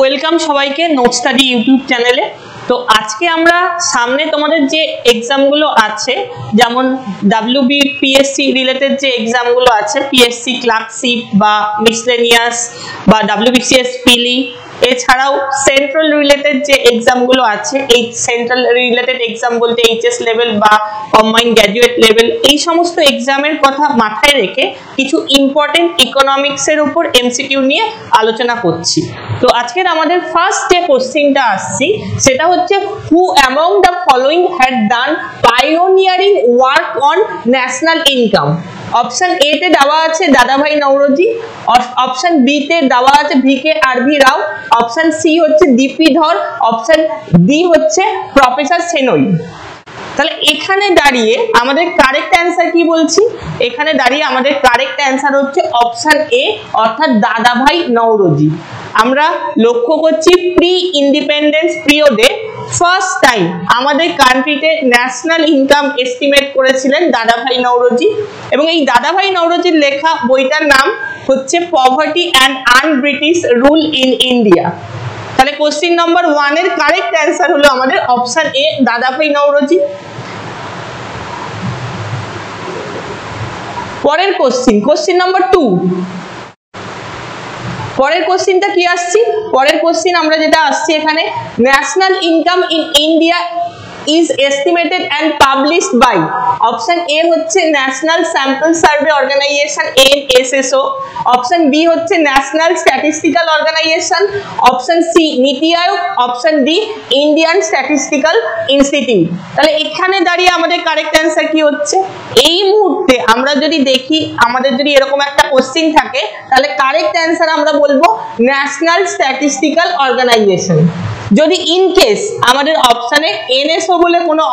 Welcome সবাইকে note study YouTube চ্যানেলে। তো আজকে আমরা সামনে তোমাদের যে এক্সামগুলো আছে, যেমন WBPSC রিলেটেড যে এক্সামগুলো আছে, PSC ক্লার্কশিপ বা মিসলেনিয়াস বা WBCS পিলি, এছাড়াও সেন্ট্রাল রিলেটেড যে এক্সামগুলো আছে, এই সেন্ট্রাল রিলেটেড এক্সাম বলতে HS লেভেল বা কম্বাইন্ড গ্র্যাজুয়েট লেভেল, এই সমস্ত এক্সামের কথা মাথায় রেখে কিছু ইম্পর্টেন্ট ইকোনমিক্সের উপর MCQ নিয়ে আলোচনা করছি। তো আজকের আমাদের ফার্স্ট যে কোশ্চেনটা আসছি সেটা হচ্ছে, who among the following had done pioneering work on national income? Option A তে দেওয়া আছে দাদাভাই নওরোজি, অপশন বি তে দেওয়া আছে VK RV রাও, অপশন সি হচ্ছে DP ধর, অপশন ডি হচ্ছে প্রফেসর সেনই। তাহলে এখানে দাঁড়িয়ে আমাদের কারেক্ট অ্যান্সার কি বলছি? এখানে দাঁড়িয়ে আমাদের কারেক্ট অ্যান্সার হচ্ছে অপশন এ, অর্থাৎ দাদাভাই নওরোজি। আমরা লক্ষ্য করছি প্রি ইন্ডিপেন্ডেন্স পিরিয়ডে ফার্স্ট টাইম আমাদের কান্ট্রিতে ন্যাশনাল ইনকাম এস্টিমেট করেছিলেন দাদাভাই নওরোজি, এবং এই দাদাভাই নওরোজির লেখা বইটার নাম হচ্ছে poverty and un-British rule in India. তাহলে কোশ্চেন নম্বর 1 এর কারেক্ট অ্যান্সার হলো আমাদের অপশন এ, দাদাভাই নওরোজি। পরের কোশ্চেন নম্বর 2। পরের কোশ্চেনটা কি আসছে? পরের কোশ্চেন আমরা যেটা আসছে এখানে, national income in India is estimated and published by, option A হচ্ছে national sample survey organisation NSSO, option B হচ্ছে national statistical organisation, option C NITI Aayog, option D Indian statistical institute. তাহলে এখানে দাঁড়িয়ে আমাদের কারেক্ট অ্যান্সার কি হচ্ছে? এই মুহূর্তে আমরা যদি দেখি, আমাদের যদি এরকম একটা কোশ্চেন থাকে, তাহলে কারেক্ট অ্যান্সার আমরা বলবো ন্যাশনাল স্ট্যাটিস্টিক্যাল অর্গানাইজেশন। যদি ইন কেস আমাদের অপশনে NSO বলে কোনো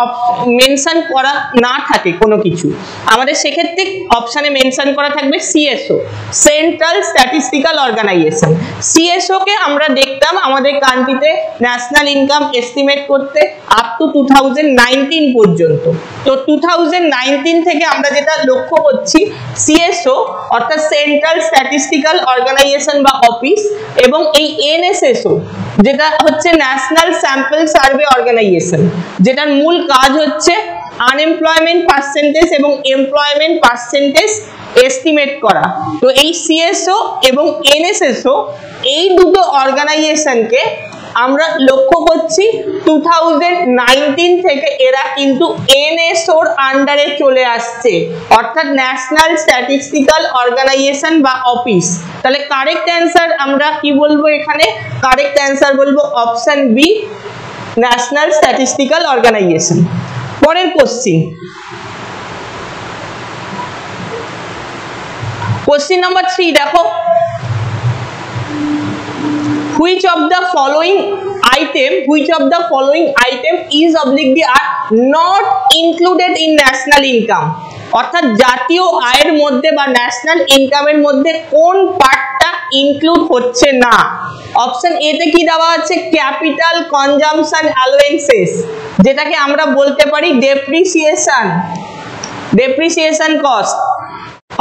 মেনশন করা না থাকে কোনো কিছু, আমাদের সেক্ষেত্রে অপশনে মেনশন করা থাকবে CSO, central statistical organisation. CSO কে আমরা দেখতাম আমাদের কান্ট্রিতে ন্যাশনাল ইনকাম এস্টিমেট করতে আপ টু 2019 পর্যন্ত। তো 2019 থেকে আমরা যেটা লক্ষ্য করছি, CSO অর্থাৎ সেন্ট্রাল স্ট্যাটিস্টিক্যাল অর্গানাইজেশন বা অফিস, এবং এই NSSO যেটা হচ্ছে ন্যাশনাল স্যাম্পল সার্ভে অর্গানাইজেশন, যেটার মূল কাজ হচ্ছে আনএমপ্লয়মেন্ট পার্সেন্টেজ এবং এমপ্লয়মেন্ট পার্সেন্টেজ এস্টিমেট করা। তো এই CSO এবং NSSO এই দুটো অর্গানাইজেশনকে আমরা লক্ষ্য করছি 2019 থেকে এরা কিন্তু NSOর আন্ডারে চলে আসছে, অর্থাৎ ন্যাশনাল স্ট্যাটিস্টিক্যাল অর্গানাইজেশন বা অফিস। তাহলে কারেক্ট অ্যান্সার আমরা কি বলবো এখানে? কারেক্ট অ্যান্সার বলবো option B, national statistical organisation. পরের কোশ্চেন নাম্বার 3 দেখো, which of the following item is obliquely are not included in national income? অর্থাৎ জাতীয় আয়ের মধ্যে বা ন্যাশনাল ইনকামের মধ্যে কোন পার্টটা ইনক্লুড হচ্ছে না? অপশন এ তে কি দেওয়া আছে? ক্যাপিটাল কনজাম্পশন অ্যালাউয়েন্সেস, যেটাকে আমরা বলতে পারি ডেপ্রিসিয়েশন কস্ট।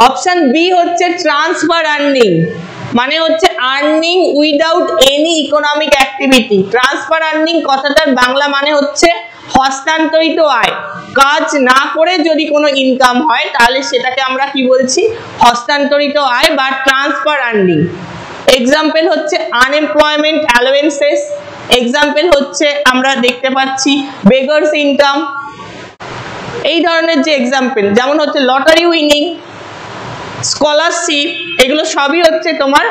অপশন বি হচ্ছে ট্রান্সফার আর্নিং, মানে হচ্ছে earning without any economic activity. Transfer earning কথাটার বাংলা মানে হচ্ছে হস্তান্তরিত আয়। কাজ না করে যদি কোনো ইনকাম হয় তাহলে সেটাকে আমরা কি বলছি? হস্তান্তরিত আয় বা ট্রান্সফার আর্নিং। এক্সাম্পল হচ্ছে আনএমপ্লয়মেন্ট অ্যালাউয়েন্সেস, এক্সাম্পল হচ্ছে আমরা দেখতে পাচ্ছি বেগার্স ইনকাম, এই ধরনের যে এক্সাম্পল, যেমন হচ্ছে লটারি উইনিং, স্কলারশিপ, এগুলো সবই হচ্ছে তোমার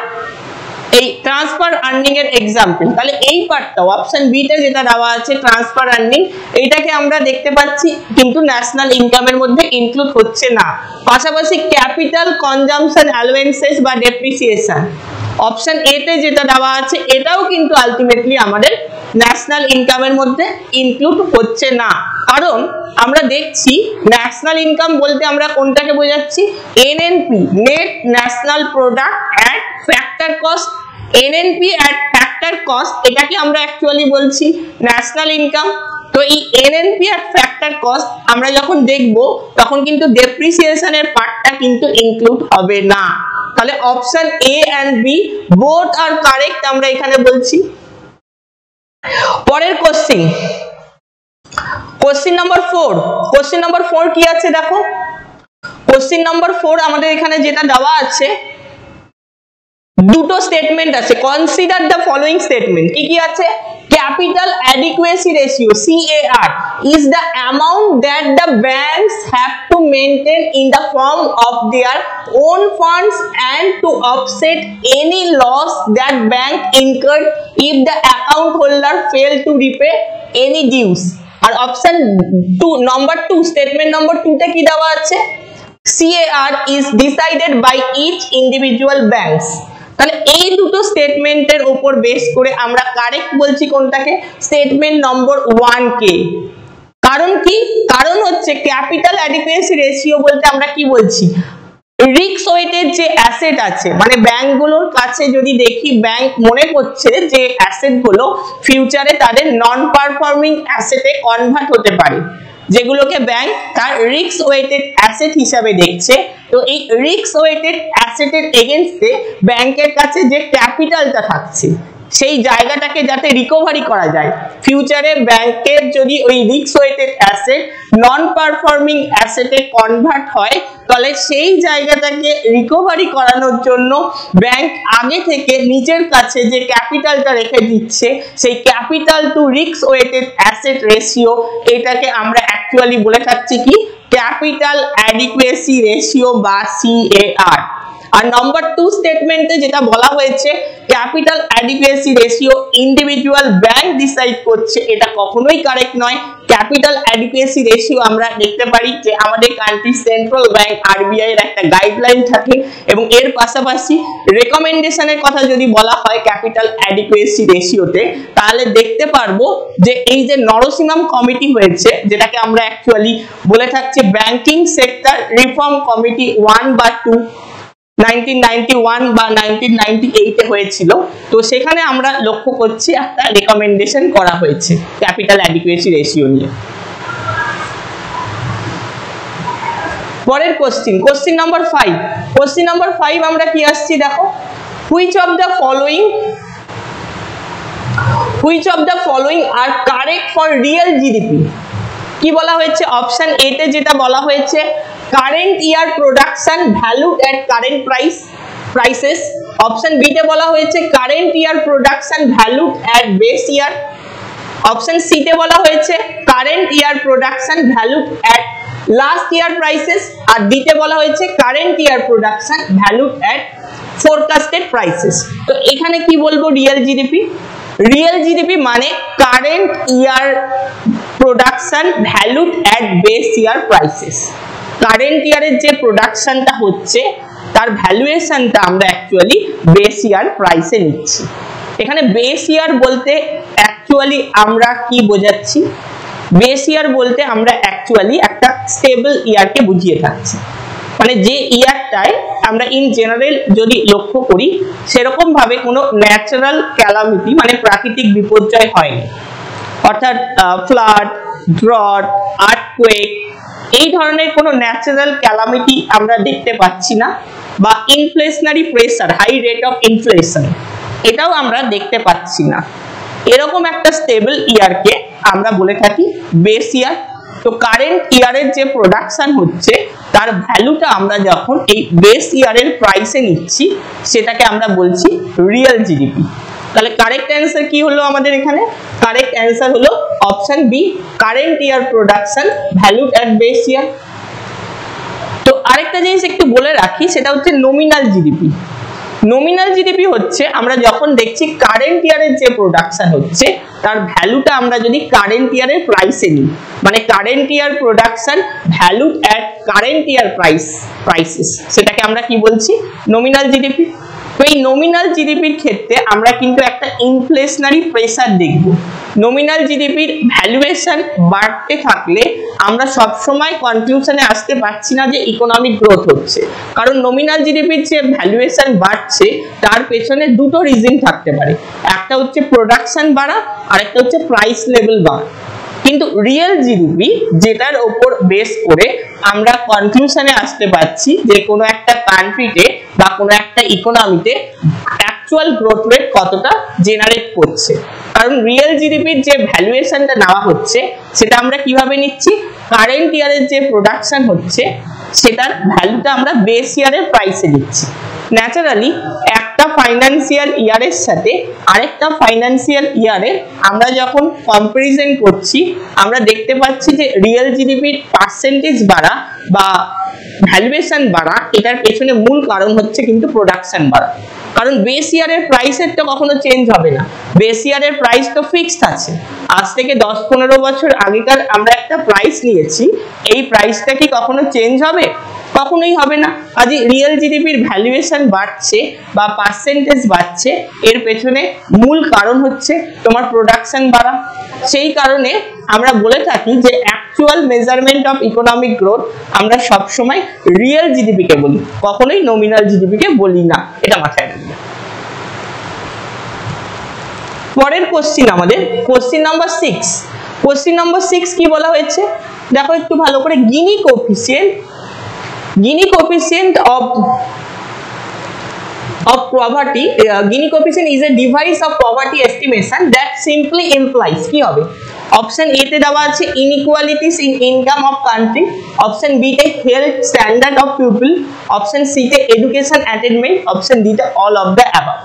এই ট্রান্সফার আর্নিং এর এক্সাম্পল। তাহলে এই পার্টটা অপশন বি তে যেটা দেওয়া আছে ট্রান্সফার আর্নিং, এইটাকে আমরা দেখতে পাচ্ছি কিন্তু ন্যাশনাল ইনকামের মধ্যে ইনক্লুড হচ্ছে না। পাশাপাশি ক্যাপিটাল কনজাম্পশন অ্যালাউয়েন্সেস বা ডেপ্রিসিয়েশন, অপশন এ তে যেটা দেওয়া আছে এটাও কিন্তু আলটিমেটলি আমাদের ন্যাশনাল ইনকামের মধ্যে ইনক্লুড হচ্ছে না। কারণ আমরা দেখছি ন্যাশনাল ইনকাম বলতে আমরা কোনটাকে বোঝাচ্ছি? NNP, net national product at factor cost. NNP at factor cost, এটাকে আমরা অ্যাকচুয়ালি বলছি ন্যাশনাল ইনকাম। তো এই NNP অ্যাট ফ্যাক্টর কস্ট আমরা যখন দেখব তখন কিন্তু ডেপ্রিসিয়েশনের পার্টটা কিন্তু ইনক্লুড হবে না। তাহলে option A and B both are correct আমরা এখানে বলছি। পরের কোশ্চেন নাম্বার 4 কি আছে দেখো, কোশ্চেন নাম্বার 4 আমাদের এখানে যেটা দেওয়া আছে দুটো স্টেটমেন্ট আছে, কনসিডার দ্য ফলোইং স্টেটমেন্ট, কি কি আছে, capital adequacy ratio CAR is the amount that the banks have to maintain in the form of their own funds and to offset any loss that bank incurred if the account holder failed to repay any dues. আর option 2 number 2 statement number 2 তে কি দেওয়া আছে, CAR is decided by each individual banks। তাহলে এই দুটো স্টেটমেন্টের উপর বেস করে আমরা কারেক্ট বলছি কোনটাকে, স্টেটমেন্ট নম্বর 1 কে। কারণ কি, কারণ হচ্ছে ক্যাপিটাল অ্যাডিকুয়েসি রেশিও বলতে আমরা কি বলছি, রিস্ক ওয়েটেড যে অ্যাসেট আছে, মানে ব্যাংকগুলোর কাছে যদি দেখি ব্যাংক মনে করছে যে অ্যাসেটগুলো ফিউচারে তাদের নন পারফর্মিং অ্যাসেটে কনভার্ট হতে পারে, যেগুলোকে ব্যাংক তার রিস্ক ওয়েটেড অ্যাসেট হিসাবে দেখছে। তো এই রিস্ক ওয়েটেড অ্যাসেটের এগেইনস্টে ব্যাংকের কাছে যে ক্যাপিটালটা থাকছে সেই জায়গাটাকে যাতে রিকভারি করা যায়, ফিউচারে ব্যাংকের যদি ওই risk weighted asset non performing অ্যাসেটে কনভার্ট হয় তাহলে সেই জায়গাটাকে রিকভারি করানোর জন্য ব্যাংক আগে থেকে নিজের কাছে যে ক্যাপিটালটা রেখে দিচ্ছে সেই capital to risk weighted asset ratio, এটাকে আমরা অ্যাকচুয়ালি বলে থাকছি কি ক্যাপিটাল অ্যাডিকুয়েসি রেশিও বা CAR। আর নাম্বার 2 স্টেটমেন্টে যেটা বলা হয়েছে capital adequacy ratio individual bank decide করছে, এটা কখনোই কারেক্ট নয়। ক্যাপিটাল অ্যাডিকুয়েসি রেশিও আমরা দেখতে পারি যে আমাদের কান্ট্রি সেন্ট্রাল ব্যাংক RBI এর একটা গাইডলাইন থাকে এবং এর পাশাপাশি রেকমেন্ডেশনের কথা যদি বলা হয় ক্যাপিটাল অ্যাডিকুয়েসি রেশিওতে, তাহলে দেখতে পারবো যে এই যে নরসিংহাম কমিটি হয়েছে, যেটাকে আমরা অ্যাকচুয়ালি বলে থাকছি ব্যাংকিং সেক্টর রিফর্ম কমিটি 1 বা 2 1991 বা 1998 এ হয়েছিল, তো সেখানে আমরা লক্ষ্য করছি একটা রেকমেন্ডেশন করা হয়েছে ক্যাপিটাল অ্যাডিকুয়েসি রেশিও নিয়ে। পরের কোশ্চেন নাম্বার 5 আমরা কি আসছি দেখো, which of the following are correct for real GDP। কি বলা হয়েছে, অপশন এ তে যেটা বলা হয়েছে current year production valued at current prices, option B তে বলা হয়েছে current year production valued at base year, option C তে বলা হয়েছে current year production valued at last year prices, আর ডি তে বলা হয়েছে current year production valued at forecasted prices. তো এখানে কি বলবো, রিয়েল জিডিপি মানে current year production valued at base year prices. Current ইয়ারের যে প্রোডাকশনটা হচ্ছে তার ভ্যালুয়েশনটা আমরা অ্যাকচুয়ালি বেস ইয়ার প্রাইসে নিচ্ছি। এখানে বেস ইয়ার বলতে অ্যাকচুয়ালি আমরা কি বোঝাচ্ছি, বেস ইয়ার বলতে আমরা অ্যাকচুয়ালি একটা স্টেবল ইয়ারকে বুঝিয়ে থাকছি, মানে যে ইয়ারটায় আমরা ইন জেনারেল যদি লক্ষ্য করি সেরকম ভাবে কোনো ন্যাচারাল ক্যালামিটি মানে প্রাকৃতিক বিপর্যয় হয়নি, অর্থাৎ ফ্লাড, ড্রট, আর্থকুয়েক এই ধরনের কোনো ন্যাচারাল ক্যালামিটি আমরা দেখতে পাচ্ছি না, বা inflationary pressure, high rate of inflation এটাও আমরা দেখতে পাচ্ছি না। এরকম একটা স্টেবল ইয়ারকে আমরা বলে থাকি বেস ইয়ার। তো কারেন্ট ইয়ারের যে প্রোডাকশন হচ্ছে তার ভ্যালুটা আমরা যখন এই বেস ইয়ারের প্রাইসে নিচ্ছি সেটাকে আমরা বলছি রিয়েল জিডিপি। তাহলে কারেক্ট অ্যান্সার কি হলো আমাদের এখানে, কারেক্ট অ্যান্সার হলো option B current year production valued at base year. তো আরেকটা জিনিস একটু বলে রাখি, সেটা হচ্ছে নমিনাল জিডিপি। নমিনাল জিডিপি হচ্ছে আমরা যখন দেখছি কারেন্ট ইয়ারের যে প্রোডাকশন হচ্ছে তার ভ্যালুটা আমরা যদি কারেন্ট ইয়ারের প্রাইসে নিই, মানে current year production valued at current year prices, সেটাকে আমরা কি বলছি, নমিনাল জিডিপি। তো এই নমিনাল জিডিপির ক্ষেত্রে আমরা কিন্তু একটা ইনফ্লেশনারি প্রেসার দেখব। নমিনাল জিডিপির ভ্যালুয়েশন বাড়তে থাকলে আমরা সব সময় কনক্লুশনে আসতে পারছি না যে ইকোনমিক গ্রোথ হচ্ছে, কারণ নমিনাল জিডিপির যে ভ্যালুয়েশন বাড়ছে তার পেছনে দুটো রিজন থাকতে পারে, একটা হচ্ছে প্রোডাকশন বাড়া আর একটা হচ্ছে প্রাইস লেভেল বাড়া। কিন্তু রিয়েল জিডিপি যেটার উপর বেস করে আমরা কনক্লুশনে আসতে পারছি যে কোনো একটা কান্ট্রিতে বা কোনো একটা ইকোনমিতে অ্যাকচুয়াল গ্রোথ রেট কতটা জেনারেট করছে। কারণ রিয়েল জিডিপির যে ভ্যালুয়েশনটা নেওয়া হচ্ছে সেটা আমরা কিভাবে নিচ্ছি, কারেন্ট ইয়ারের যে প্রোডাকশন হচ্ছে সেটার ভ্যালুটা আমরা বেস ইয়ারের প্রাইসে নিচ্ছি। ন্যাচারালি একটা ফাইন্যান্সিয়াল ইয়ারের সাথে আরেকটা ফাইন্যান্সিয়াল ইয়ারের আমরা যখন কম্পারিজন করছি আমরা দেখতে পাচ্ছি যে রিয়েল জিডিপির পার্সেন্টেজ বাড়া বা ভ্যালুয়েশন বাড়া, এটার পেছনে মূল কারণ হচ্ছে কিন্তু প্রোডাকশন বাড়া। কারণ বেস ইয়ারের প্রাইসের তো কখনো চেঞ্জ হবে না, বেস ইয়ারের প্রাইস তো ফিক্সড আছে। আজ থেকে 10-15 বছর আগেকার আমরা একটা প্রাইস নিয়েছি, এই প্রাইসটা কি কখনো চেঞ্জ হবে? কখনোই হবে না। আজ রিয়েল জিডিপির ভ্যালুয়েশন বাড়ছে বা পার্সেন্টেজ বাড়ছে, এর পেছনে মূল কারণ হচ্ছে তোমার প্রোডাকশন বাড়া। সেই কারণে আমরা বলে থাকি যে actual measurement of economic growth আমরা সবসময় রিয়েল জিডিপি কে বলি, কখনোই নমিনাল জিডিপি কে বলি না, এটা মাথায় রাখবে। পরের কোশ্চিন আমাদের কোশ্চিন নাম্বার 6। কোশ্চিন নাম্বার 6 কি বলা হয়েছে দেখো একটু ভালো করে। গিনি coefficient of poverty, Gini coefficient is a device of poverty estimation that simply implies কি হবে? অপশন এ তে দেওয়া আছে inequalities in income of country, option B তে health standard of people, option C তে education attainment, অপশন ডি তে all of the above।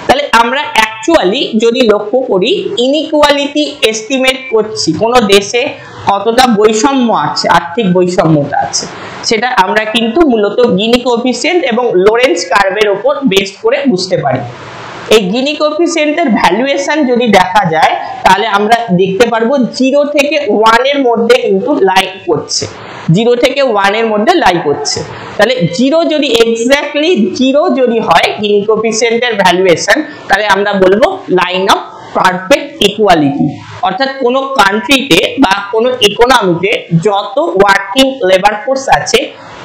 তাহলে আমরা অ্যাকচুয়ালি যদি লক্ষ্য করি ইনইকুয়ালিটি এস্টিমেট করছি কোন দেশে কতটা বৈষম্য আছে, আর্থিক বৈষম্যতা আছে, সেটা আমরা কিন্তু মূলত গিনি কোএফিসিয়েন্ট এবং লোরেন্জ কার্ভের উপর বেস করে বুঝতে পারি। এই গিনি কোএফিসিয়েন্টের ভ্যালুয়েশন যদি দেখা যায় তাহলে আমরা দেখতে পারবো 0 থেকে 1 এর মধ্যে কিন্তু লাই করছে, 0 থেকে 1 এর মধ্যে লাই করছে। তাহলে 0 যদি এক্স্যাক্টলি 0 যদি হয় গিনি কোএফিসিয়েন্টের ভ্যালুয়েশন, তাহলে আমরা বলবো লাইন অফ পারফেক্ট ইকুয়ালিটি। অর্থাৎ কোন কান্ট্রিতে বা কোন ইকোনমিতে যত ওয়ার্কিং লেবার ফোর্স আছে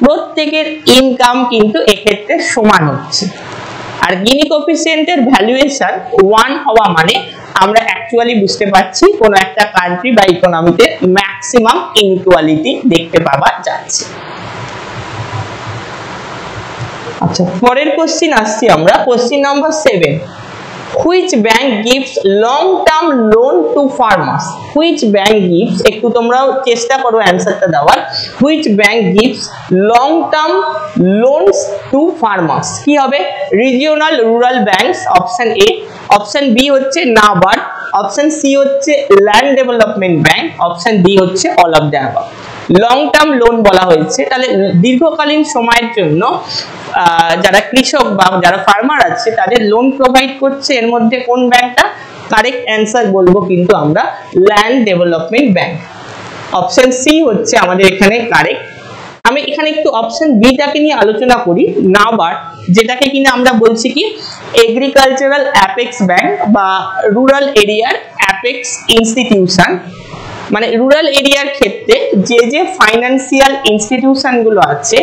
প্রত্যেকের ইনকাম কিন্তু এক্ষেত্রে সমান হচ্ছে। আর গিনি কোএফিসিয়েন্টের ভ্যালুয়েশন 1 হওয়া মানে আমরা অ্যাকচুয়ালি বুঝতে পারছি কোন একটা কান্ট্রি বা ইকোনমিতে ম্যাক্সিমাম ইনইকুয়ালিটি দেখতে পাওয়া যাচ্ছে। আচ্ছা, পরের কোশ্চেন আসছি আমরা, question number 7। Which bank gives long term loan to farmers? Which bank gives, একটু তোমরাও চেষ্টা করো অ্যানসারটা দেওয়ার। Which bank gives long term loans to farmers? কি হবে? Regional rural banks, option A, option B হচ্ছে নাবার্ড, অপশন সি হচ্ছে land development bank, option D হচ্ছে all of the above. Long term loan বলা হয়েছে, তাহলে দীর্ঘকালীন সময়ের জন্য যারা কৃষক বা যারা ফার্মার আছে তাদের লোন প্রোভাইড করছে, এর মধ্যে কোন ব্যাংকটা? কারেক্ট অ্যান্সার বলবো কিন্তু আমরা land development bank, option C হচ্ছে আমাদের এখানে কারেক্ট। আমি এখানে একটু অপশন বিটাকে নিয়ে আলোচনা করি। নাবার্ড, যেটাকে কিনা আমরা বলছি কি এগ্রিকালচারাল অ্যাপেক্স ব্যাংক বা রুরাল এরিয়ার অ্যাপেক্স ইনস্টিটিউশন, মানে রুরাল এরিয়ার ক্ষেত্রে যে যে ফাইন্যান্সিয়াল ইনস্টিটিউশন গুলো আছে,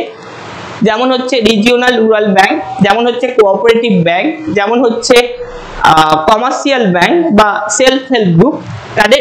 যেমন হচ্ছে রিজিওনাল রুরাল ব্যাংক, যেমন হচ্ছে কোঅপারেটিভ ব্যাংক, যেমন হচ্ছে কমার্শিয়াল ব্যাংক বা সেলফ হেল্প গ্রুপ, তাদের